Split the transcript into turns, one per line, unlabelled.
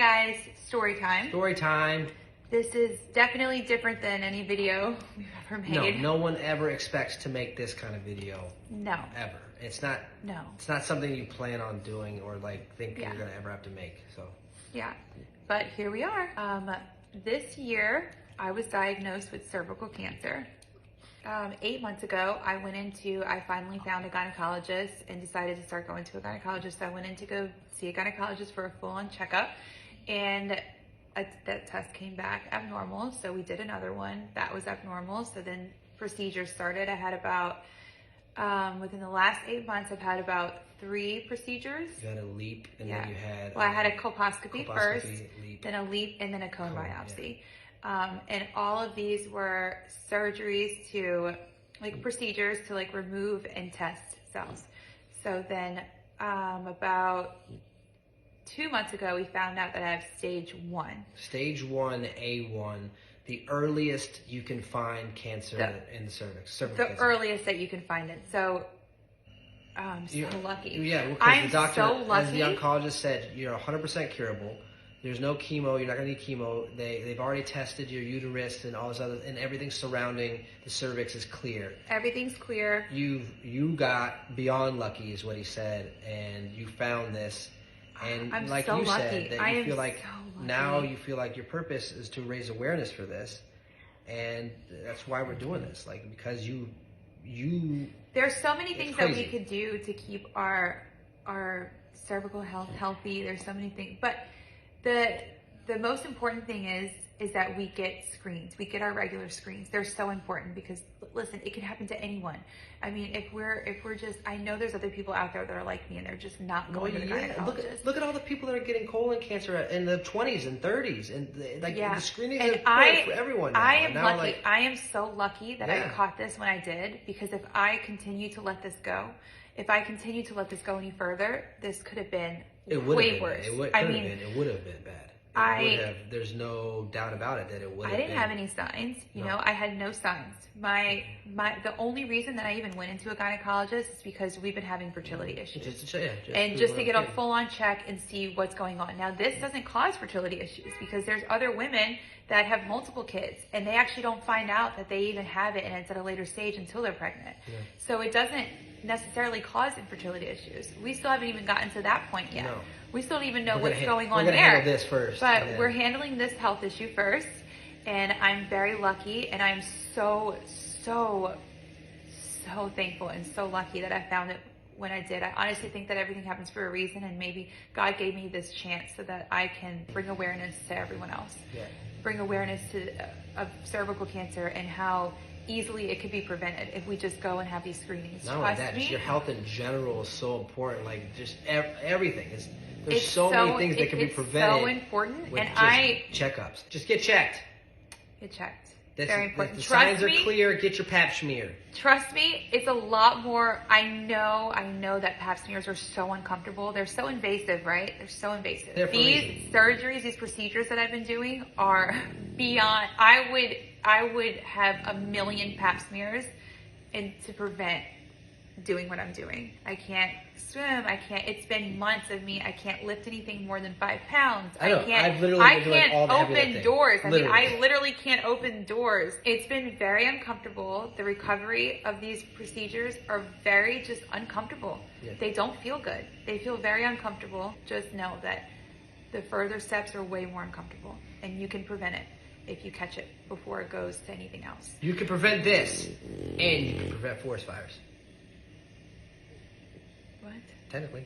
guys, story time.
Story time.
This is definitely different than any video we've ever made.
No one ever expects to make this kind of video.
No.
Ever. It's not.
No.
It's not something you plan on doing or like think
Yeah.
you're gonna ever have to make. So.
Yeah, but here we are. This year, I was diagnosed with cervical cancer. 8 months ago, I finally found a gynecologist and decided to start going to a gynecologist. So I went in to go see a gynecologist for a full-on checkup, and that test came back abnormal. So we did another one that was abnormal. So then procedures started. I had about, within the last 8 months, I've had about 3 procedures.
You had a leap, and then you had.
Well, I had a colposcopy first,
leap.
then a leap, and then a cone biopsy. Yeah. And all of these were surgeries to, like, procedures to like remove and test cells. So then about 2 months ago, we found out that I have stage 1.
Stage 1, A1, the earliest you can find cancer in the cervix. The
cancer. Earliest that you can find it. So I'm so lucky.
Yeah, because
I'm
the doctor,
so lucky.
as the oncologist said, you're 100% curable. There's no chemo. You're not going to need chemo. They've already tested your uterus and all this other, and everything surrounding the cervix is clear.
Everything's clear.
You got beyond lucky, is what he said, and you found this. And
I'm
like
so
you
lucky.
said, that you feel like
so
now you feel like your purpose is to raise awareness for this, and that's why we're doing this. Like, because you.
There's so many things that we could do to keep our cervical health healthy. There's so many things, but the most important thing is that we get screens. We get our regular screens. They're so important because, listen, it can happen to anyone. I mean, if we're just, I know there's other people out there that are like me and they're just not going to the gynecologist.
Look at all the people that are getting colon cancer in the 20s and 30s, and the screening is important for everyone now.
I am lucky. I am so lucky that I caught this when I did, because if I continue to let this go, any further, this could have been way worse.
It would have been bad. There's no doubt about it that it would have been.
I didn't have any signs. You know, I had no signs. The only reason that I even went into a gynecologist is because we've been having fertility issues. Just to get a full-on check and see what's going on. Now, this doesn't cause fertility issues because there's other women that have multiple kids and they actually don't find out that they even have it, and it's at a later stage until they're pregnant. Yeah. So it doesn't necessarily cause infertility issues. We still haven't even gotten to that point yet. No. We still don't even know what's going on there.
We're going to handle this first.
But we're handling this health issue first, and I'm very lucky, and I'm so thankful and so lucky that I found it when I did. I honestly think that everything happens for a reason, and maybe God gave me this chance so that I can bring awareness to everyone else. Yeah. Bring awareness of cervical cancer and how easily it could be prevented if we just go and have these screenings.
Not only that, just your health in general is so important. Like, just everything. There's so many things that can be prevented.
It's so important.
With checkups. Just get checked.
Get checked. Very important.
The signs are clear. Get your pap smear.
Trust me, it's a lot more. I know that pap smears are so uncomfortable. They're so invasive, right? They're so invasive. These surgeries, these procedures that I've been doing are beyond. I would have a million pap smears to prevent doing what I'm doing. I can't swim. It's been months of me. I can't lift anything more than 5 pounds. I can't open doors. I literally can't open doors. It's been very uncomfortable. The recovery of these procedures are very just uncomfortable. Yeah. They don't feel good. They feel very uncomfortable. Just know that the further steps are way more uncomfortable, and you can prevent it if you catch it before it goes to anything else.
You can prevent this, and you can prevent forest fires.
What?
Technically.